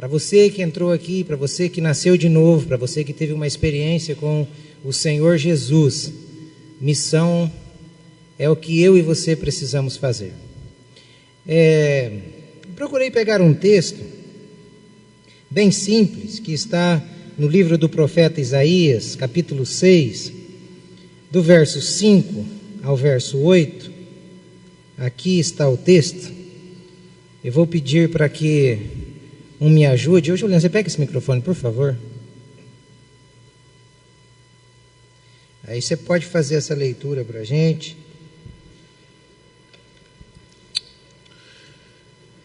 Para você que entrou aqui, para você que nasceu de novo, para você que teve uma experiência com o Senhor Jesus, missão é o que eu e você precisamos fazer. Procurei pegar um texto bem simples, que está no livro do profeta Isaías, capítulo 6, do verso 5 ao verso 8. Aqui está o texto. Eu vou pedir para que me ajude. Ô, Juliano, você pega esse microfone, por favor. Aí você pode fazer essa leitura para a gente.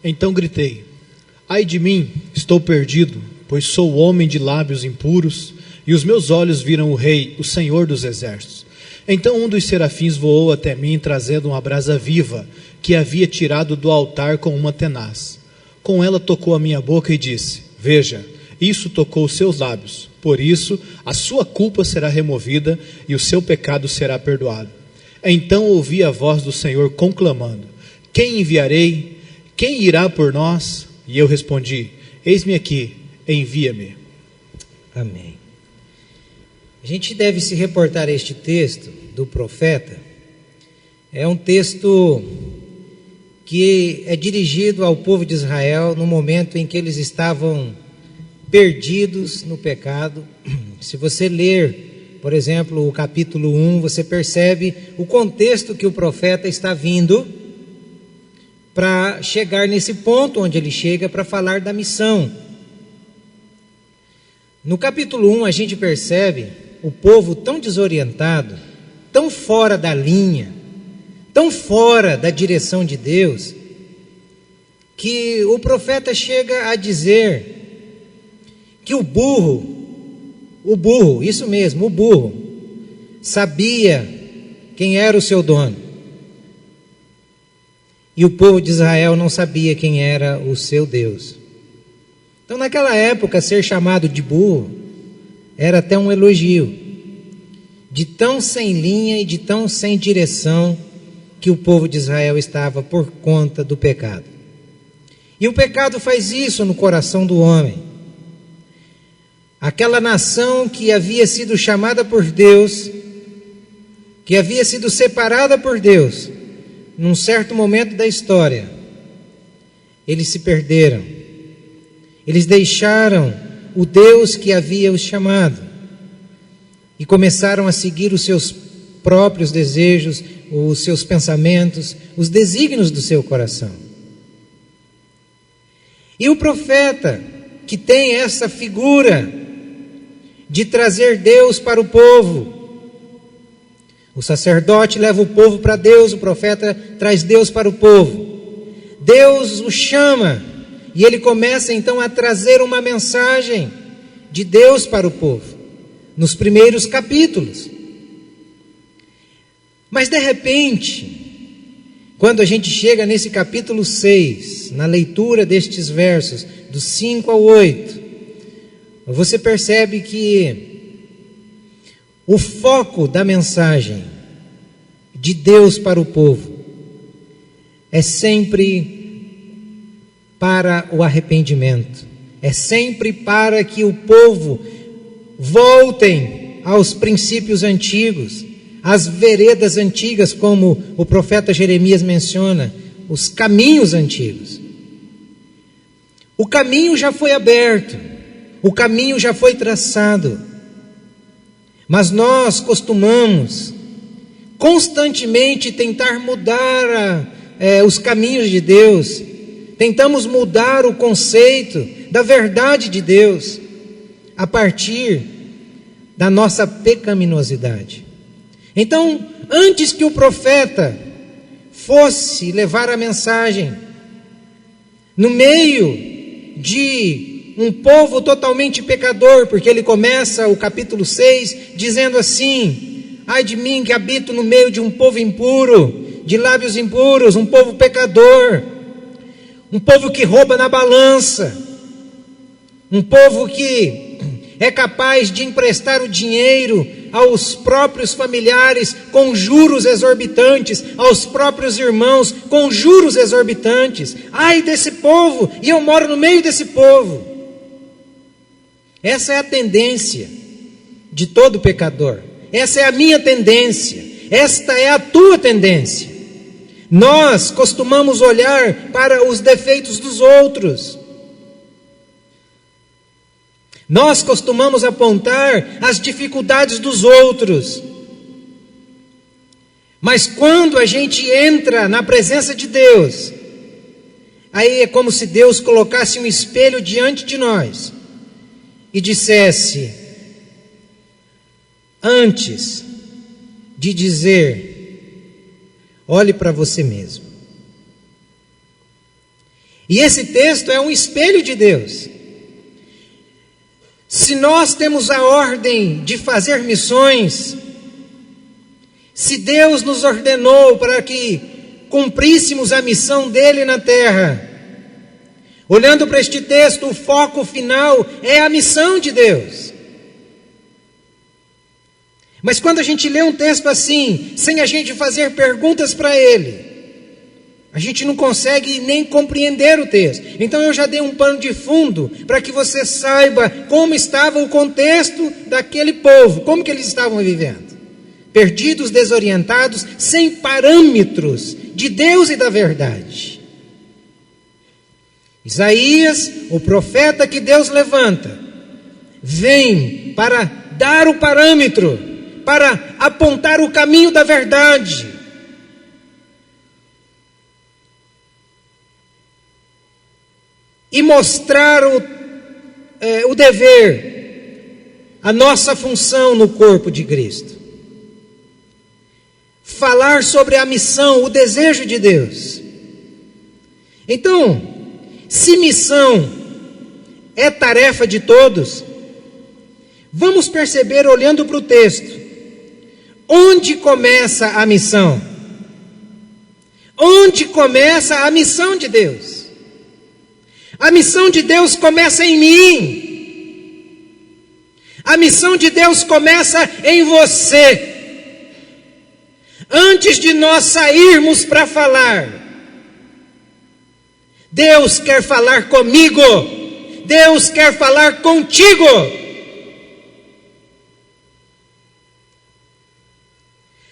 Então gritei: ai de mim, estou perdido, pois sou homem de lábios impuros, e os meus olhos viram o Rei, o Senhor dos Exércitos. Então um dos serafins voou até mim, trazendo uma brasa viva, que havia tirado do altar com uma tenaz. Com ela tocou a minha boca e disse: veja, isso tocou os seus lábios, por isso a sua culpa será removida e o seu pecado será perdoado. Então ouvi a voz do Senhor conclamando: quem enviarei? Quem irá por nós? E eu respondi: eis-me aqui, envia-me. Amém. A gente deve se reportar a este texto do profeta. É um texto que é dirigido ao povo de Israel no momento em que eles estavam perdidos no pecado. Se você ler, por exemplo, o capítulo 1, você percebe o contexto que o profeta está vindo para chegar nesse ponto onde ele chega para falar da missão. No capítulo 1 a gente percebe o povo tão desorientado, tão fora da linha, tão fora da direção de Deus, que o profeta chega a dizer que o burro, isso mesmo, o burro, sabia quem era o seu dono. E o povo de Israel não sabia quem era o seu Deus. Então, naquela época, ser chamado de burro era até um elogio, de tão sem linha e de tão sem direção que o povo de Israel estava por conta do pecado. E o pecado faz isso no coração do homem. Aquela nação que havia sido chamada por Deus, que havia sido separada por Deus, num certo momento da história, eles se perderam. Eles deixaram o Deus que havia os chamado e começaram a seguir os seus próprios desejos, os seus pensamentos, os desígnios do seu coração. E o profeta, que tem essa figura de trazer Deus para o povo, o sacerdote leva o povo para Deus, o profeta traz Deus para o povo. Deus o chama e ele começa então a trazer uma mensagem de Deus para o povo, nos primeiros capítulos. Mas de repente, quando a gente chega nesse capítulo 6, na leitura destes versos, dos 5 ao 8, você percebe que o foco da mensagem de Deus para o povo é sempre para o arrependimento, é sempre para que o povo voltem aos princípios antigos, às veredas antigas, como o profeta Jeremias menciona, os caminhos antigos. O caminho já foi aberto, o caminho já foi traçado, mas nós costumamos constantemente tentar mudar os caminhos de Deus, tentamos mudar o conceito da verdade de Deus a partir da nossa pecaminosidade. Então, antes que o profeta fosse levar a mensagem no meio de um povo totalmente pecador, porque ele começa o capítulo 6 dizendo assim: ai de mim que habito no meio de um povo impuro, de lábios impuros, um povo pecador, um povo que rouba na balança, um povo que é capaz de emprestar o dinheiro aos próprios familiares com juros exorbitantes, aos próprios irmãos com juros exorbitantes. Ai desse povo, e eu moro no meio desse povo. Essa é a tendência de todo pecador. Essa é a minha tendência. Esta é a tua tendência. Nós costumamos olhar para os defeitos dos outros. Nós costumamos apontar as dificuldades dos outros. Mas quando a gente entra na presença de Deus, aí é como se Deus colocasse um espelho diante de nós e dissesse: antes de dizer, olhe para você mesmo. E esse texto é um espelho de Deus. Se nós temos a ordem de fazer missões, se Deus nos ordenou para que cumpríssemos a missão dele na terra, olhando para este texto, o foco final é a missão de Deus. Mas quando a gente lê um texto assim, sem a gente fazer perguntas para ele, a gente não consegue nem compreender o texto. Então eu já dei um pano de fundo para que você saiba como estava o contexto daquele povo, como que eles estavam vivendo. Perdidos, desorientados, sem parâmetros de Deus e da verdade. Isaías, o profeta que Deus levanta, vem para dar o parâmetro, para apontar o caminho da verdade. E mostrar o dever, a nossa função no corpo de Cristo. Falar sobre a missão, o desejo de Deus. Então, se missão é tarefa de todos, vamos perceber olhando para o texto, onde começa a missão? Onde começa a missão de Deus? A missão de Deus começa em mim. A missão de Deus começa em você. Antes de nós sairmos para falar, Deus quer falar comigo. Deus quer falar contigo.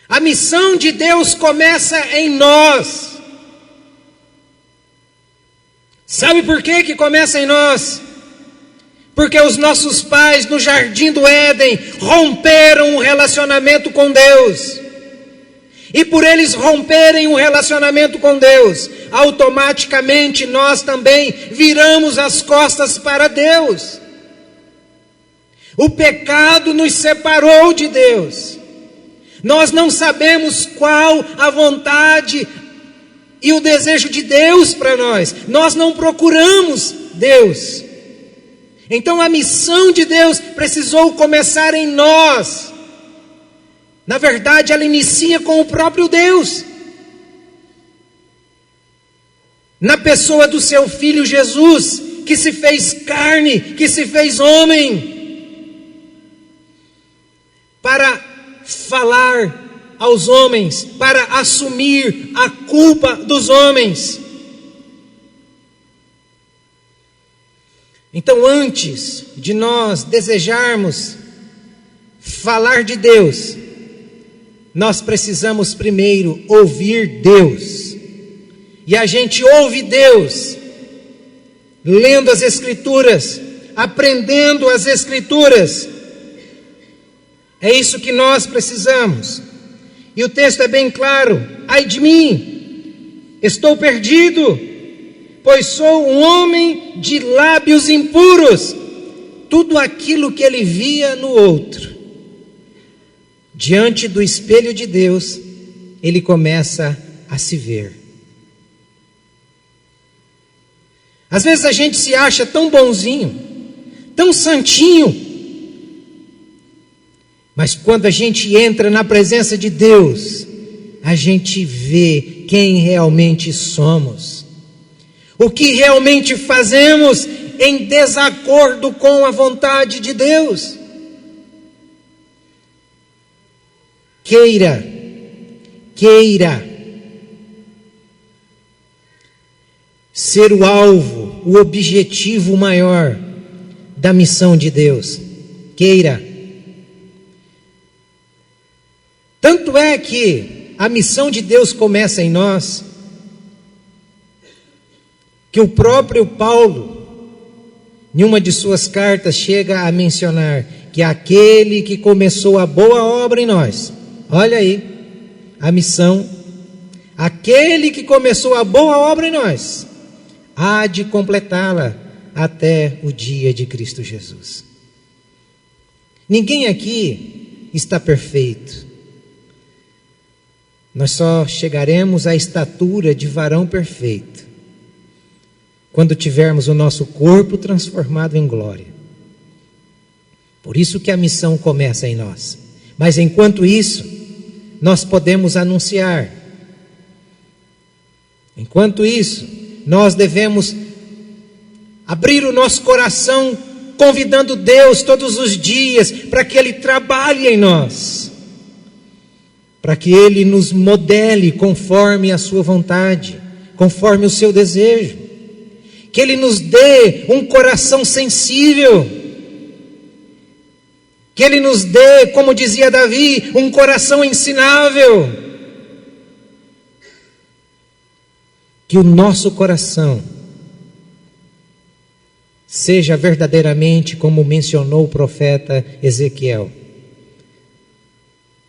A missão de Deus começa em nós. Sabe por que começa em nós? Porque os nossos pais no jardim do Éden romperam um relacionamento com Deus. E por eles romperem um relacionamento com Deus, automaticamente nós também viramos as costas para Deus. O pecado nos separou de Deus. Nós não sabemos qual a vontade e o desejo de Deus para nós. Nós não procuramos Deus. Então a missão de Deus precisou começar em nós. Na verdade, ela inicia com o próprio Deus. Na pessoa do seu Filho Jesus, que se fez carne, que se fez homem, para falar aos homens, para assumir a culpa dos homens. Então, antes de nós desejarmos falar de Deus, nós precisamos primeiro ouvir Deus. E a gente ouve Deus lendo as Escrituras, aprendendo as Escrituras. É isso que nós precisamos. E o texto é bem claro: ai de mim, estou perdido, pois sou um homem de lábios impuros. Tudo aquilo que ele via no outro, diante do espelho de Deus, ele começa a se ver. Às vezes a gente se acha tão bonzinho, tão santinho, mas quando a gente entra na presença de Deus, a gente vê quem realmente somos, o que realmente fazemos em desacordo com a vontade de Deus. Queira ser o alvo, o objetivo maior da missão de Deus. Queira. Tanto é que a missão de Deus começa em nós, que o próprio Paulo, em uma de suas cartas, chega a mencionar que aquele que começou a boa obra em nós, olha aí, a missão, aquele que começou a boa obra em nós, há de completá-la até o dia de Cristo Jesus. Ninguém aqui está perfeito. Nós só chegaremos à estatura de varão perfeito quando tivermos o nosso corpo transformado em glória. Por isso que a missão começa em nós. Mas enquanto isso, nós podemos anunciar. Enquanto isso, nós devemos abrir o nosso coração, convidando Deus todos os dias para que Ele trabalhe em nós, para que Ele nos modele conforme a sua vontade, conforme o seu desejo, que Ele nos dê um coração sensível, que Ele nos dê, como dizia Davi, um coração ensinável, que o nosso coração seja verdadeiramente, como mencionou o profeta Ezequiel,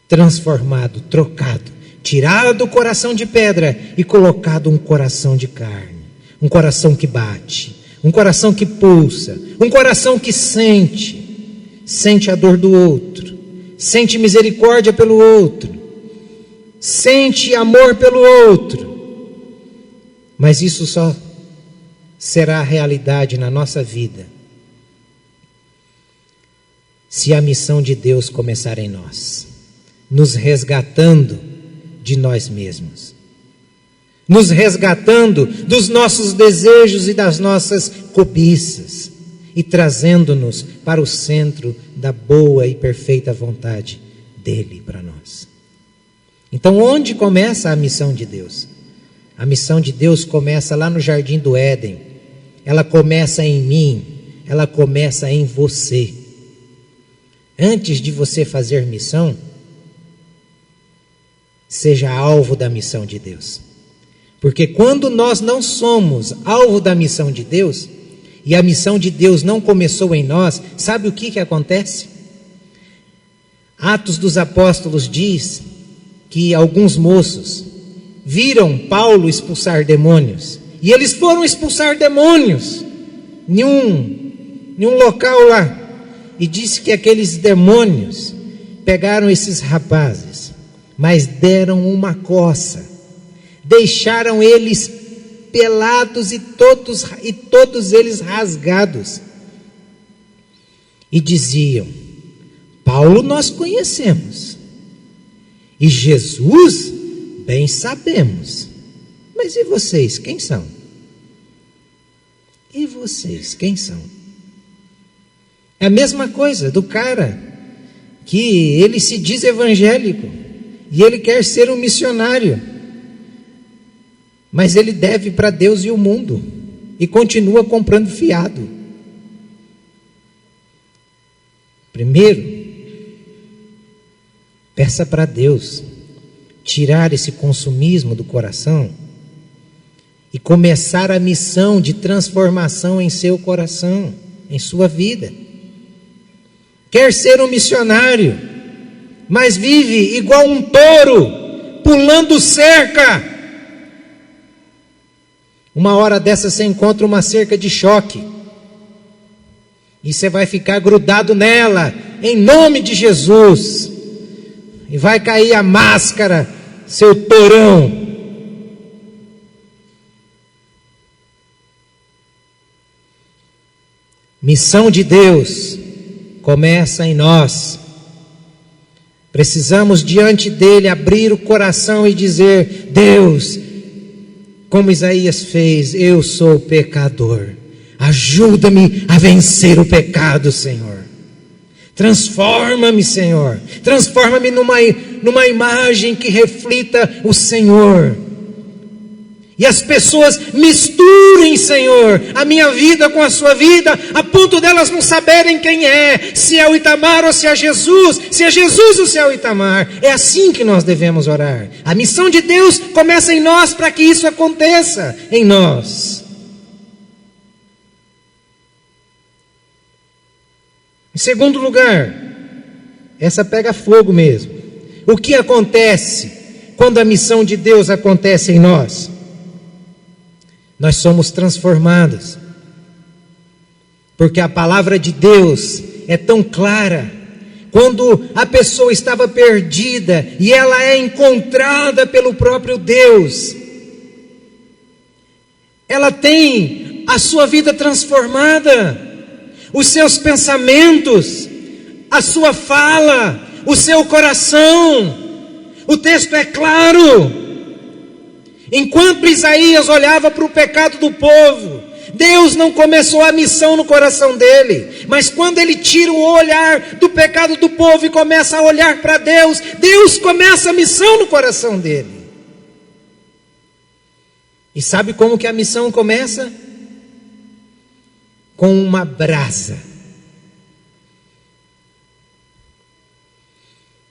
transformado, trocado, tirado do coração de pedra e colocado um coração de carne, um coração que bate, um coração que pulsa, um coração que sente a dor do outro, sente misericórdia pelo outro, sente amor pelo outro. Mas isso só será realidade na nossa vida se a missão de Deus começar em nós, nos resgatando de nós mesmos, nos resgatando dos nossos desejos e das nossas cobiças e trazendo-nos para o centro da boa e perfeita vontade dele para nós. Então, onde começa a missão de Deus? A missão de Deus começa lá no Jardim do Éden. Ela começa em mim, ela começa em você. Antes de você fazer missão, seja alvo da missão de Deus. Porque quando nós não somos alvo da missão de Deus, e a missão de Deus não começou em nós, sabe o que acontece? Atos dos Apóstolos diz que alguns moços viram Paulo expulsar demônios, e eles foram expulsar demônios em um local lá, e disse que aqueles demônios pegaram esses rapazes, mas deram uma coça, deixaram eles pelados e todos eles rasgados, e diziam: Paulo nós conhecemos, e Jesus bem sabemos, mas e vocês, quem são? E vocês, quem são? É a mesma coisa do cara que ele se diz evangélico e ele quer ser um missionário, mas ele deve para Deus e o mundo e continua comprando fiado. Primeiro, peça para Deus tirar esse consumismo do coração e começar a missão de transformação em seu coração, em sua vida. Quer ser um missionário, mas vive igual um touro, pulando cerca. Uma hora dessa você encontra uma cerca de choque, e você vai ficar grudado nela, em nome de Jesus, e vai cair a máscara, seu tourão. Missão de Deus começa em nós. Precisamos diante dele abrir o coração e dizer: Deus, como Isaías fez, eu sou pecador, ajuda-me a vencer o pecado, Senhor. Transforma-me, Senhor, transforma-me numa imagem que reflita o Senhor. E as pessoas misturem, Senhor, a minha vida com a sua vida, a ponto delas não saberem quem é, se é o Itamar ou se é Jesus ou se é o Itamar. É assim que nós devemos orar. A missão de Deus começa em nós para que isso aconteça em nós. Em segundo lugar, essa pega fogo mesmo. O que acontece quando a missão de Deus acontece em nós? Nós somos transformados, porque a palavra de Deus é tão clara. Quando a pessoa estava perdida e ela é encontrada pelo próprio Deus, ela tem a sua vida transformada, os seus pensamentos, a sua fala, o seu coração. O texto é claro. Enquanto Isaías olhava para o pecado do povo, Deus não começou a missão no coração dele. Mas quando ele tira o olhar do pecado do povo e começa a olhar para Deus, Deus começa a missão no coração dele. E sabe como que a missão começa? Com uma brasa.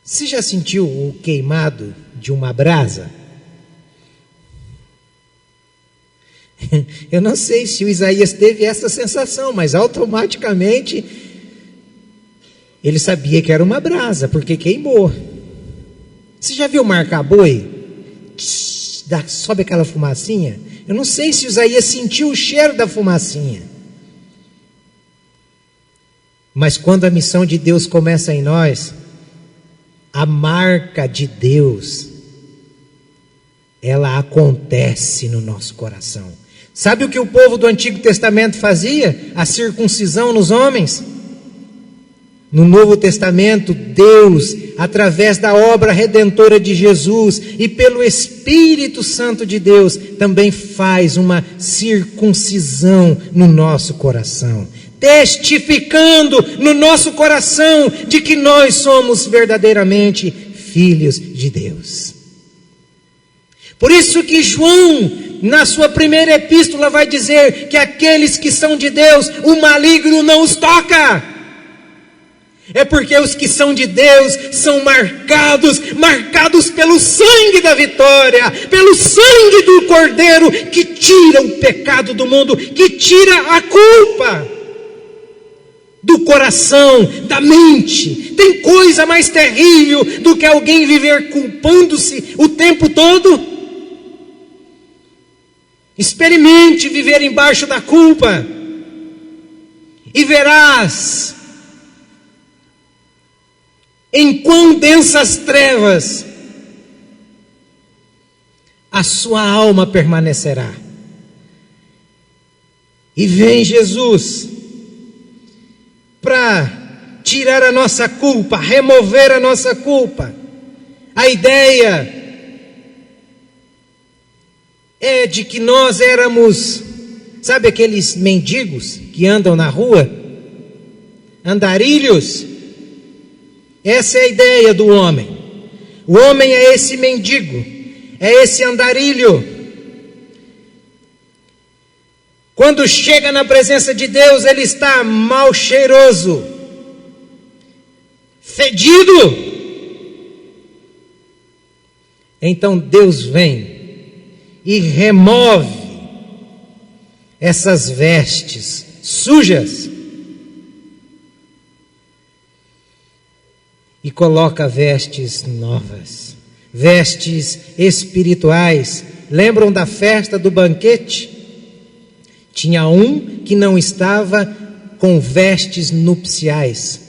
Você já sentiu o queimado de uma brasa? Eu não sei se o Isaías teve essa sensação, mas automaticamente ele sabia que era uma brasa, porque queimou. Você já viu marcar boi? Sobe aquela fumacinha? Eu não sei se o Isaías sentiu o cheiro da fumacinha. Mas quando a missão de Deus começa em nós, a marca de Deus, ela acontece no nosso coração. Sabe o que o povo do Antigo Testamento fazia? A circuncisão nos homens. No Novo Testamento, Deus, através da obra redentora de Jesus e pelo Espírito Santo de Deus, também faz uma circuncisão no nosso coração, testificando no nosso coração de que nós somos verdadeiramente filhos de Deus. Por isso que João, na sua primeira epístola, vai dizer que aqueles que são de Deus, o maligno não os toca. É porque os que são de Deus são marcados pelo sangue da vitória, pelo sangue do Cordeiro, que tira o pecado do mundo, que tira a culpa do coração, da mente. Tem coisa mais terrível do que alguém viver culpando-se o tempo todo? Experimente viver embaixo da culpa e verás em quão densas trevas a sua alma permanecerá. E vem Jesus para tirar a nossa culpa, remover a nossa culpa. A ideia é de que nós éramos, sabe aqueles mendigos que andam na rua? Andarilhos. Essa é a ideia do homem. O homem é esse mendigo, é esse andarilho. Quando chega na presença de Deus, ele está mal cheiroso, fedido. Então Deus vem e remove essas vestes sujas e coloca vestes novas, vestes espirituais. Lembram da festa do banquete? Tinha um que não estava com vestes nupciais.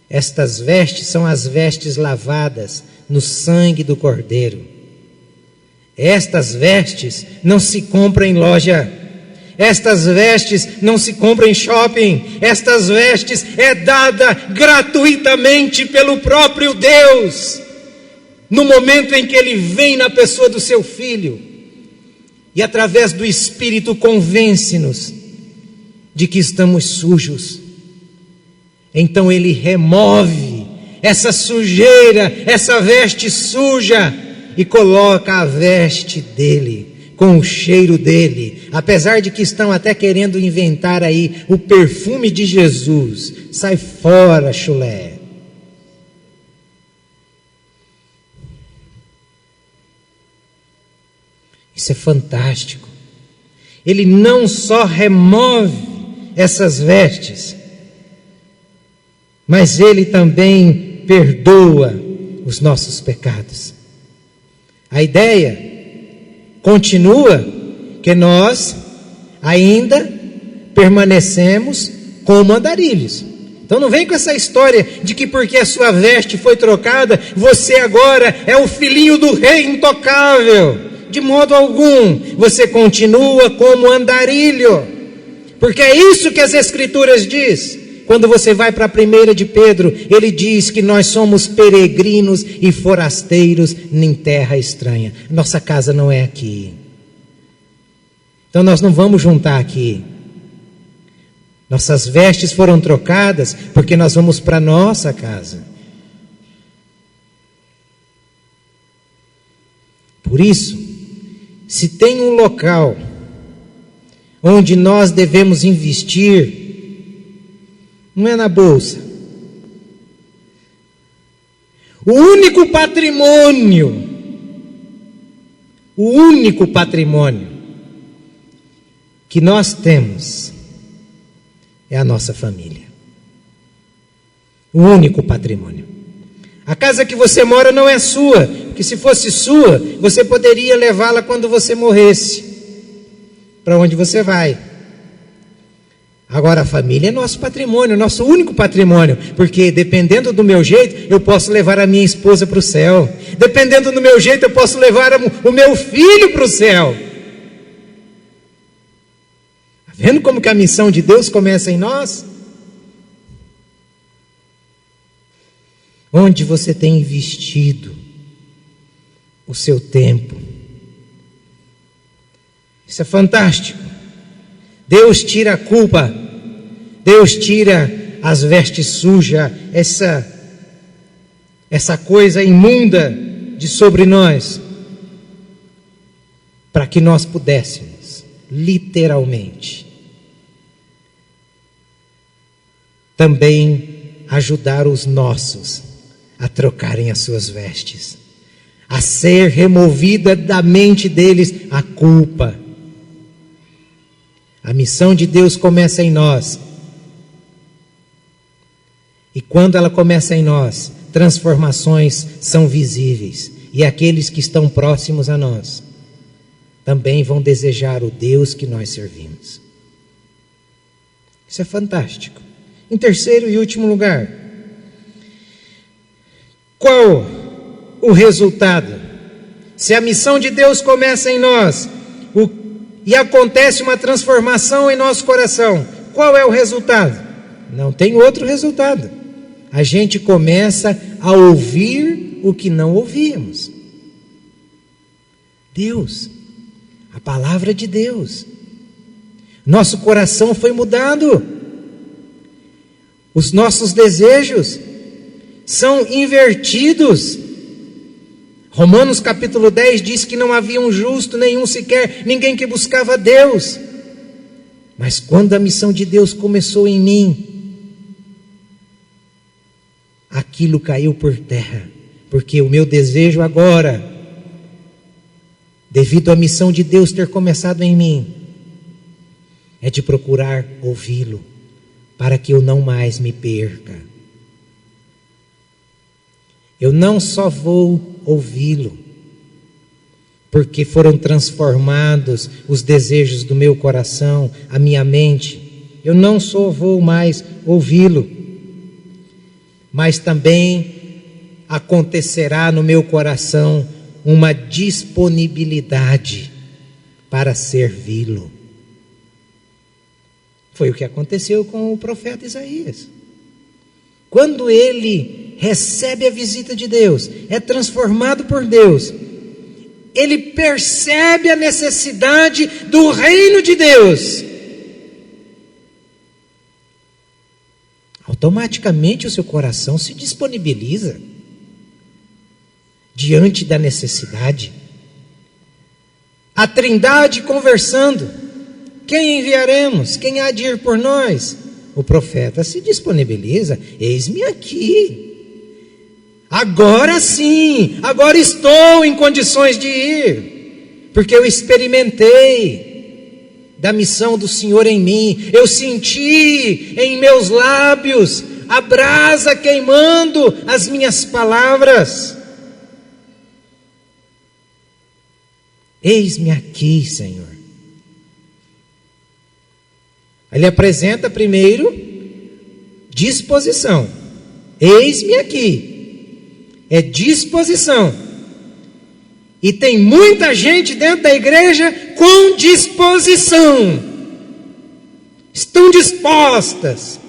Estas vestes são as vestes lavadas no sangue do Cordeiro. Estas vestes não se compram em loja. Estas vestes não se compram em shopping. Estas vestes é dada gratuitamente pelo próprio Deus, no momento em que Ele vem na pessoa do seu Filho, e através do Espírito convence-nos de que estamos sujos. Então Ele remove essa sujeira, essa veste suja, e coloca a veste dele, com o cheiro dele, apesar de que estão até querendo inventar aí o perfume de Jesus. Sai fora, chulé. Isso é fantástico. Ele não só remove essas vestes, mas ele também perdoa os nossos pecados. A ideia continua que nós ainda permanecemos como andarilhos. Então não vem com essa história de que porque a sua veste foi trocada, você agora é o filhinho do rei intocável. De modo algum, você continua como andarilho, porque é isso que as Escrituras diz. Quando você vai para a 1 de Pedro, ele diz que nós somos peregrinos e forasteiros em terra estranha. Nossa casa não é aqui. Então nós não vamos juntar aqui. Nossas vestes foram trocadas porque nós vamos para nossa casa. Por isso, se tem um local onde nós devemos investir, não é na bolsa. O único patrimônio que nós temos é a nossa família. O único patrimônio. A casa que você mora não é sua, porque se fosse sua, você poderia levá-la quando você morresse. Para onde você vai? Agora a família é nosso patrimônio, nosso único patrimônio, porque dependendo do meu jeito, eu posso levar a minha esposa para o céu. Dependendo do meu jeito, eu posso levar o meu filho para o céu. Está vendo como que a missão de Deus começa em nós? Onde você tem investido o seu tempo? Isso é fantástico. Deus tira a culpa, Deus tira as vestes sujas, essa coisa imunda de sobre nós, para que nós pudéssemos, literalmente, também ajudar os nossos a trocarem as suas vestes, a ser removida da mente deles a culpa. A missão de Deus começa em nós. E quando ela começa em nós, transformações são visíveis. E aqueles que estão próximos a nós também vão desejar o Deus que nós servimos. Isso é fantástico. Em terceiro e último lugar, qual o resultado? Se a missão de Deus começa em nós e acontece uma transformação em nosso coração, qual é o resultado? Não tem outro resultado. A gente começa a ouvir o que não ouvíamos. Deus, a palavra de Deus. Nosso coração foi mudado. Os nossos desejos são invertidos. Romanos capítulo 10 diz que não havia um justo nenhum sequer, ninguém que buscava Deus. Mas quando a missão de Deus começou em mim, aquilo caiu por terra, porque o meu desejo agora, devido à missão de Deus ter começado em mim, é de procurar ouvi-lo, para que eu não mais me perca. Eu não só vou ouvi-lo, porque foram transformados os desejos do meu coração, a minha mente. Eu não só vou mais ouvi-lo, mas também acontecerá no meu coração uma disponibilidade para servi-lo. Foi o que aconteceu com o profeta Isaías. Quando ele recebe a visita de Deus, é transformado por Deus, ele percebe a necessidade do reino de Deus. Automaticamente o seu coração se disponibiliza diante da necessidade. A Trindade conversando. Quem enviaremos? Quem há de ir por nós? O profeta se disponibiliza. Eis-me aqui. Agora sim, agora estou em condições de ir, porque eu experimentei da missão do Senhor em mim. Eu senti em meus lábios a brasa queimando as minhas palavras. Eis-me aqui, Senhor. Ele apresenta primeiro disposição. Eis-me aqui. É disposição. E tem muita gente dentro da igreja com disposição. Estão dispostas.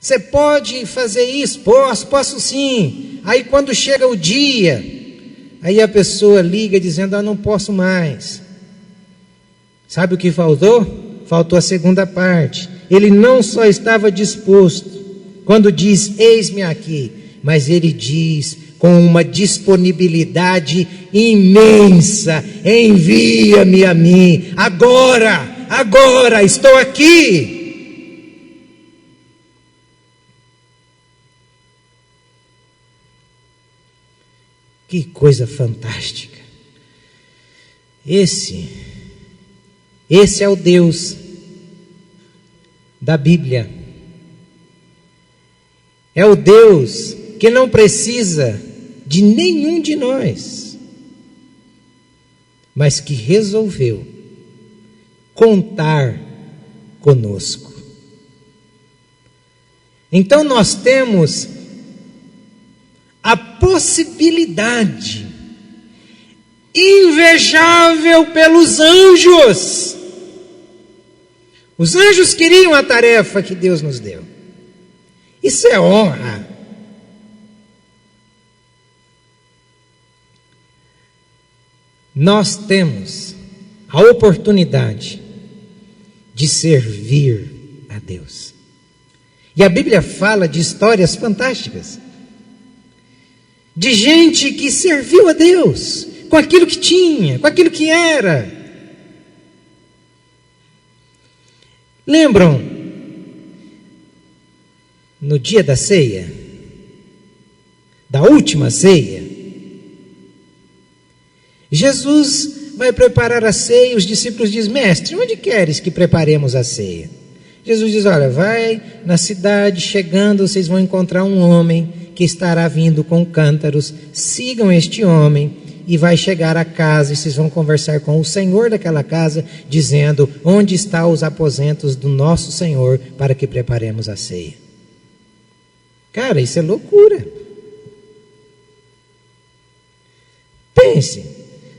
Você pode fazer isso? Posso sim. Aí quando chega o dia, aí a pessoa liga dizendo, não posso mais. Sabe o que faltou? Faltou a segunda parte. Ele não só estava disposto, quando diz, eis-me aqui, mas ele diz com uma disponibilidade imensa, envia-me a mim, agora, estou aqui. Que coisa fantástica. Esse é o Deus da Bíblia. É o Deus que não precisa de nenhum de nós, mas que resolveu contar conosco. Então nós temos a possibilidade invejável pelos anjos. Os anjos queriam a tarefa que Deus nos deu. Isso é honra. Nós temos a oportunidade de servir a Deus. E a Bíblia fala de histórias fantásticas. De gente que serviu a Deus com aquilo que tinha, com aquilo que era. Lembram? No dia da ceia, da última ceia, Jesus vai preparar a ceia. Os discípulos dizem, mestre, onde queres que preparemos a ceia? Jesus diz, olha, vai na cidade, chegando, vocês vão encontrar um homem que estará vindo com cântaros, sigam este homem, e vai chegar à casa, e vocês vão conversar com o Senhor daquela casa, dizendo, onde estão os aposentos do nosso Senhor, para que preparemos a ceia. Cara, isso é loucura. Pense,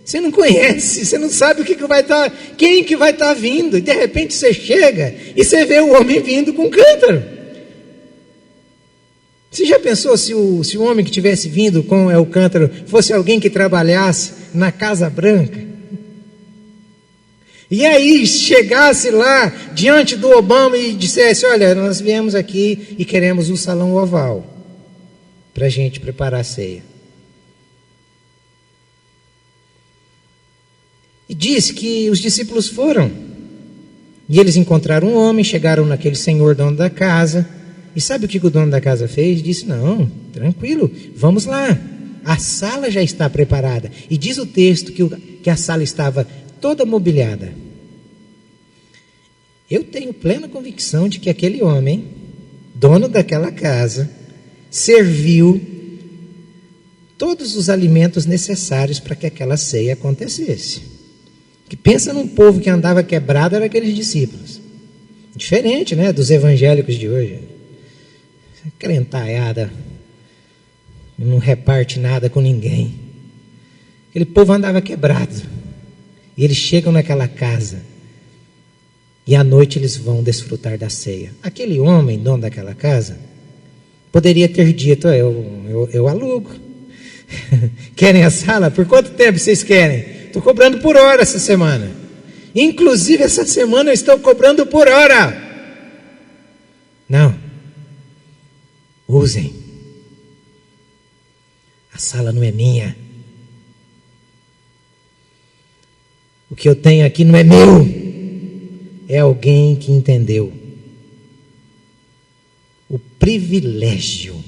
você não conhece, você não sabe o que vai estar, quem que vai estar vindo, e de repente você chega e você vê o homem vindo com cântaro. Você já pensou se o homem que tivesse vindo com o cântaro fosse alguém que trabalhasse na Casa Branca? E aí chegasse lá diante do Obama e dissesse, olha, nós viemos aqui e queremos um salão oval para a gente preparar a ceia. E diz que os discípulos foram. E eles encontraram um homem, chegaram naquele senhor dono da casa. E sabe o que o dono da casa fez? Disse, não, tranquilo, vamos lá. A sala já está preparada. E diz o texto que a sala estava toda mobiliada. Eu tenho plena convicção de que aquele homem, dono daquela casa, serviu todos os alimentos necessários para que aquela ceia acontecesse. Que pensa num povo que andava quebrado, eram aqueles discípulos. Diferente, né, dos evangélicos de hoje. Crentaiada, não reparte nada com ninguém. Aquele povo andava quebrado. E eles chegam naquela casa. E à noite eles vão desfrutar da ceia. Aquele homem, dono daquela casa, poderia ter dito, eu alugo. Querem a sala? Por quanto tempo vocês querem? Estou cobrando por hora essa semana. Inclusive essa semana eu estou cobrando por hora. Não. Usem. A sala não é minha. O que eu tenho aqui não é meu, é alguém que entendeu o privilégio,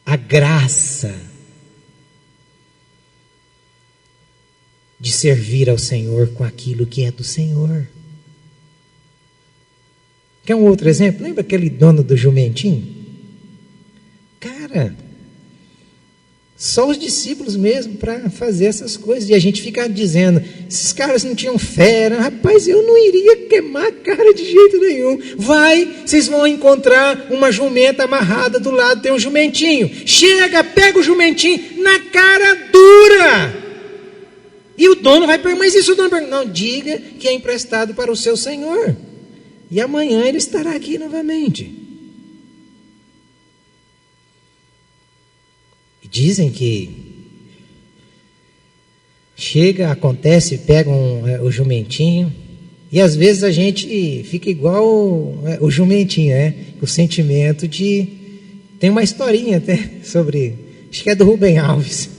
a graça de servir ao Senhor com aquilo que é do Senhor. Quer um outro exemplo? Lembra aquele dono do jumentinho? Cara, só os discípulos mesmo para fazer essas coisas. E a gente fica dizendo, esses caras não tinham fé. Rapaz, eu não iria queimar a cara de jeito nenhum. Vai, vocês vão encontrar uma jumenta amarrada do lado, tem um jumentinho. Chega, pega o jumentinho na cara dura. E o dono vai perguntar, mas isso o dono pergunta? Não, diga que é emprestado para o seu senhor. E amanhã ele estará aqui novamente. E dizem que chega, acontece, pegam o jumentinho, e às vezes a gente fica igual o jumentinho, né? O sentimento de... Tem uma historinha até sobre... Acho que é do Rubem Alves.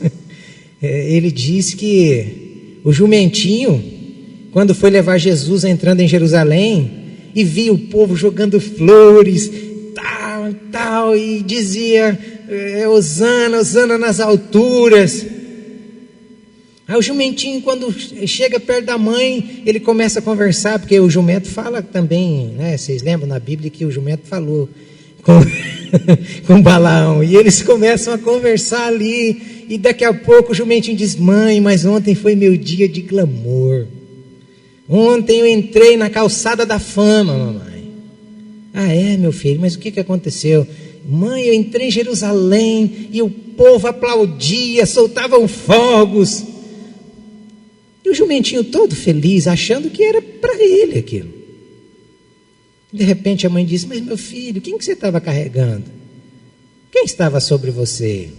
Ele diz que o jumentinho, quando foi levar Jesus entrando em Jerusalém, e via o povo jogando flores, tal, e dizia, Hosana, Hosana nas alturas. Aí o jumentinho, quando chega perto da mãe, ele começa a conversar, porque o jumento fala também, né? Vocês lembram na Bíblia que o jumento falou com Balaão, e eles começam a conversar ali, e daqui a pouco o jumentinho diz, mãe, mas ontem foi meu dia de glamour. Ontem eu entrei na calçada da fama, mamãe. Ah, é, meu filho, mas o que aconteceu? Mãe, eu entrei em Jerusalém e o povo aplaudia, soltavam fogos. E o jumentinho todo feliz, achando que era para ele aquilo. De repente a mãe disse, mas meu filho, quem que você estava carregando? Quem estava sobre você?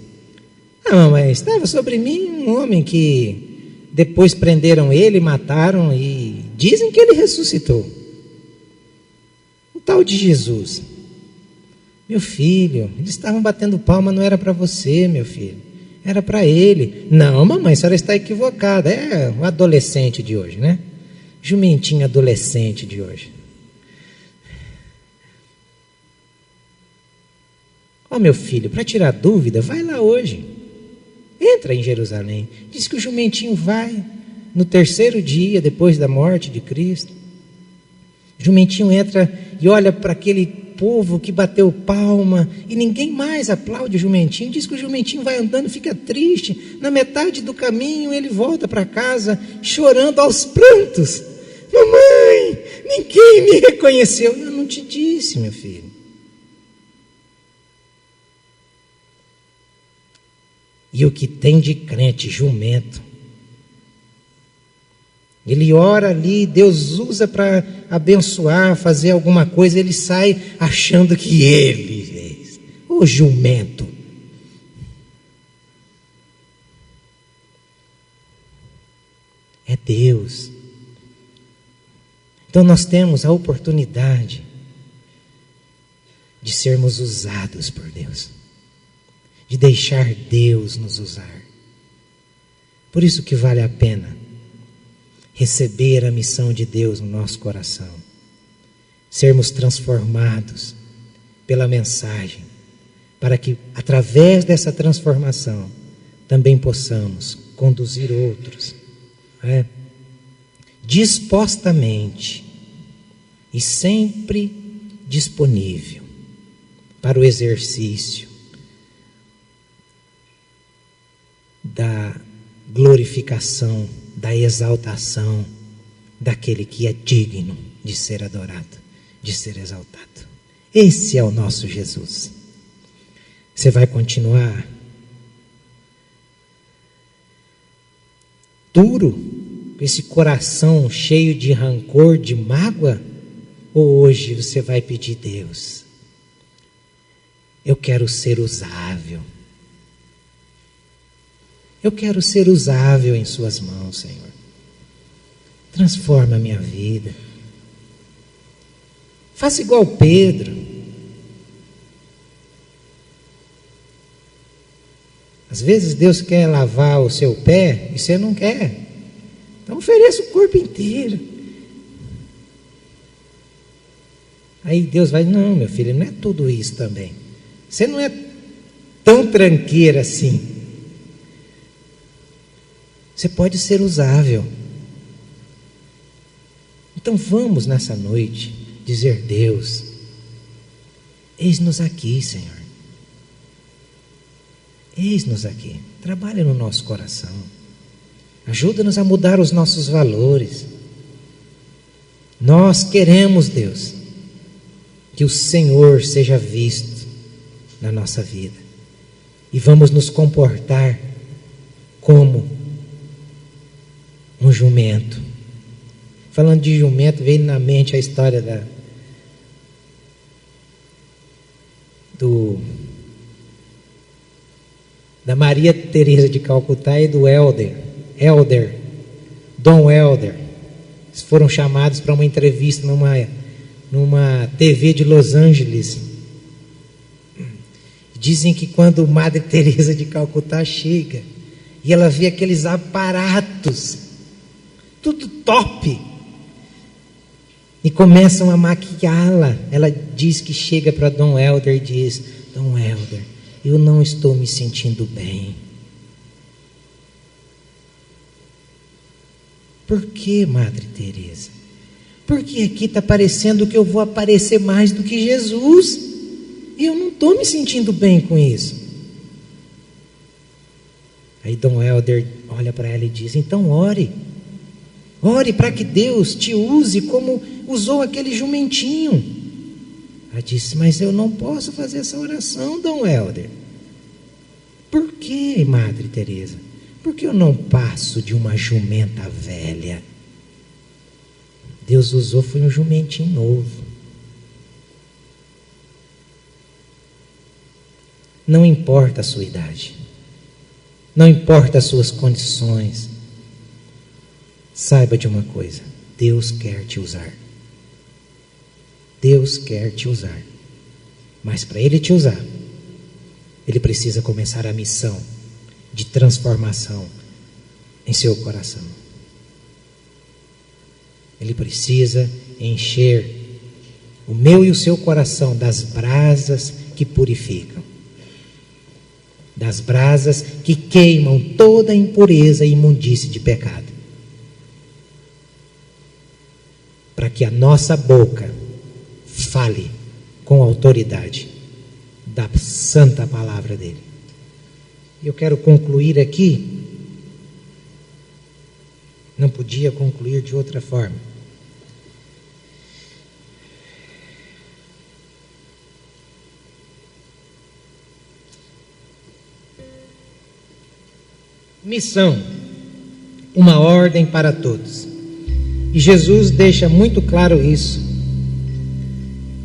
Ah, mamãe, estava sobre mim um homem que... Depois prenderam ele, mataram e dizem que ele ressuscitou. O tal de Jesus. Meu filho, eles estavam batendo palma, não era para você, meu filho. Era para ele. Não, mamãe, a senhora está equivocada. É um adolescente de hoje, né? Jumentinho adolescente de hoje. Ó, meu filho, para tirar dúvida, vai lá hoje. Entra em Jerusalém. Diz que o jumentinho vai no terceiro dia depois da morte de Cristo. O jumentinho entra e olha para aquele povo que bateu palma e ninguém mais aplaude o jumentinho. Diz que o jumentinho vai andando, fica triste. Na metade do caminho ele volta para casa chorando aos prantos. Mamãe, ninguém me reconheceu. Eu não te disse, meu filho. E o que tem de crente, jumento, ele ora ali, Deus usa para abençoar, fazer alguma coisa, ele sai achando que ele fez. O jumento. É Deus. Então nós temos a oportunidade de sermos usados por Deus. De deixar Deus nos usar. Por isso que vale a pena receber a missão de Deus no nosso coração. Sermos transformados pela mensagem, para que através dessa transformação também possamos conduzir outros, dispostamente e sempre disponível para o exercício da glorificação, da exaltação daquele que é digno de ser adorado, de ser exaltado. Esse é o nosso Jesus. Você vai continuar duro, com esse coração cheio de rancor, de mágoa? Ou hoje você vai pedir, Deus, eu quero ser usável. Eu quero ser usável em suas mãos, Senhor. Transforma a minha vida. Faça igual Pedro. Às vezes Deus quer lavar o seu pé e você não quer. Então ofereça o corpo inteiro. Aí Deus vai, não, meu filho, não é tudo isso também. Você não é tão tranqueira assim. Você pode ser usável. Então vamos nessa noite dizer: Deus, eis-nos aqui, Senhor. Eis-nos aqui. Trabalha no nosso coração. Ajuda-nos a mudar os nossos valores. Nós queremos, Deus, que o Senhor seja visto na nossa vida. E vamos nos comportar como um jumento. Falando de jumento, veio na mente a história da Maria Teresa de Calcutá e do Dom Helder. Eles foram chamados para uma entrevista numa TV de Los Angeles. Dizem que quando Madre Teresa de Calcutá chega e ela vê aqueles aparatos, tudo top, e começam a maquiá-la, ela diz que chega para Dom Helder e diz: Dom Helder, eu não estou me sentindo bem. Por que, Madre Teresa? Porque aqui está parecendo que eu vou aparecer mais do que Jesus, e eu não estou me sentindo bem com isso. Aí Dom Helder olha para ela e diz: então ore para que Deus te use como usou aquele jumentinho. Ela disse: mas eu não posso fazer essa oração, Dom Helder. Por que, Madre Teresa? Porque eu não passo de uma jumenta velha. Deus usou foi um jumentinho novo. Não importa a sua idade, não importa as suas condições, saiba de uma coisa: Deus quer te usar. Deus quer te usar. Mas para Ele te usar, Ele precisa começar a missão de transformação em seu coração. Ele precisa encher o meu e o seu coração das brasas que purificam, das brasas que queimam toda a impureza e imundície de pecado, para que a nossa boca fale com autoridade da santa palavra dele. Eu quero concluir aqui, não podia concluir de outra forma. Missão, uma ordem para todos. E Jesus deixa muito claro isso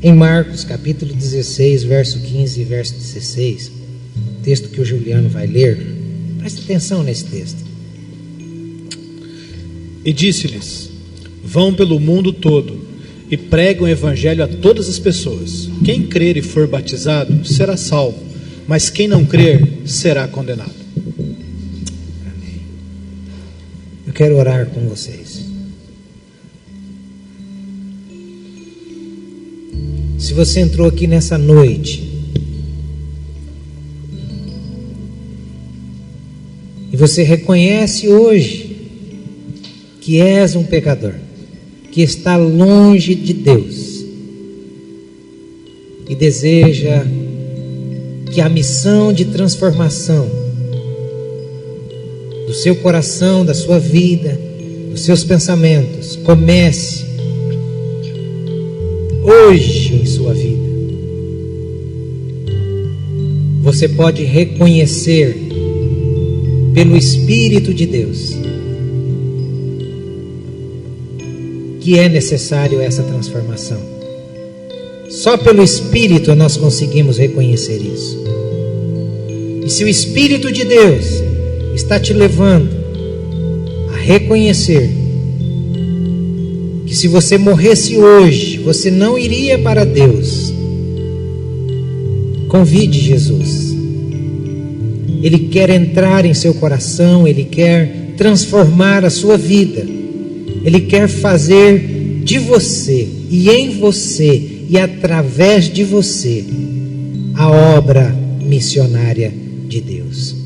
em Marcos capítulo 16, verso 15 e verso 16, texto que o Juliano vai ler. Preste atenção nesse texto. E disse-lhes: vão pelo mundo todo e pregam o evangelho a todas as pessoas. Quem crer e for batizado será salvo, mas quem não crer será condenado. Amém. Eu quero orar com vocês. Se você entrou aqui nessa noite e você reconhece hoje que és um pecador, que está longe de Deus e deseja que a missão de transformação do seu coração, da sua vida, dos seus pensamentos comece hoje em sua vida, você pode reconhecer pelo Espírito de Deus que é necessário essa transformação. Só pelo Espírito nós conseguimos reconhecer isso. E se o Espírito de Deus está te levando a reconhecer que se você morresse hoje, você não iria para Deus, convide Jesus. Ele quer entrar em seu coração, Ele quer transformar a sua vida. Ele quer fazer de você e em você e através de você a obra missionária de Deus.